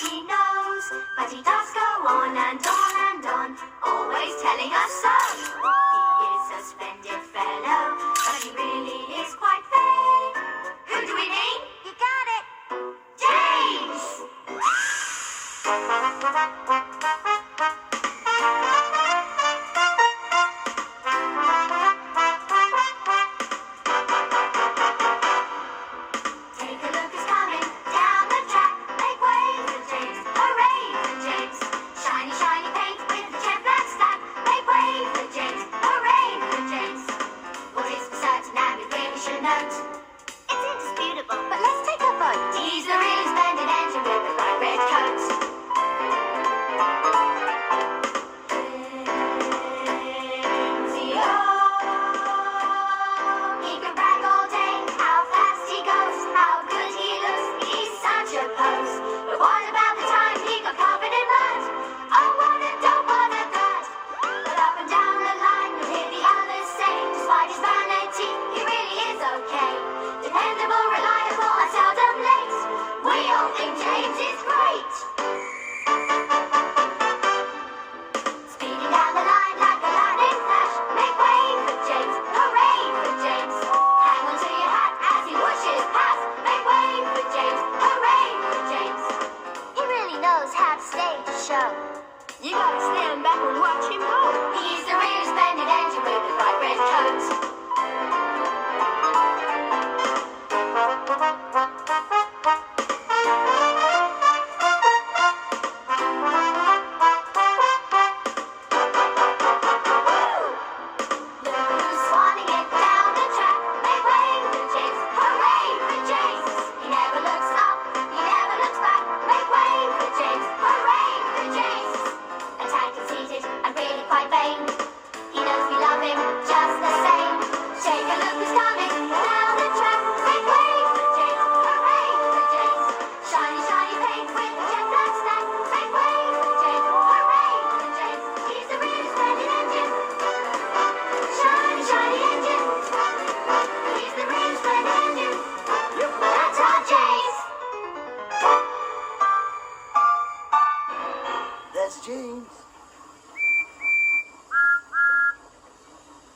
he knows, but he does go on and on and on, always telling us so. He is a splendid fellow, but he really is quite vain. Who do we mean? You got it! James! It's indisputable, but let's take a vote. He's a really splendid engine with a bright red coat. He can brag all day, how fast he goes, how good he looks, he's such a pose. But what about the time he got covered in mud? Oh, what a dope, what a dud. But up and down the line, you'll hear the others say, despite his vanity, he really is okay. Dependable, reliable, and seldom late. We all think James is great. Speeding down the line like a lightning flash. Make way for James, hooray for James. Hang on to your hat as he whooshes past. Make way for James, hooray for James. He really knows how to stage a show. You gotta stand back and watch him go. He's a really splendid engine with a bright red coat.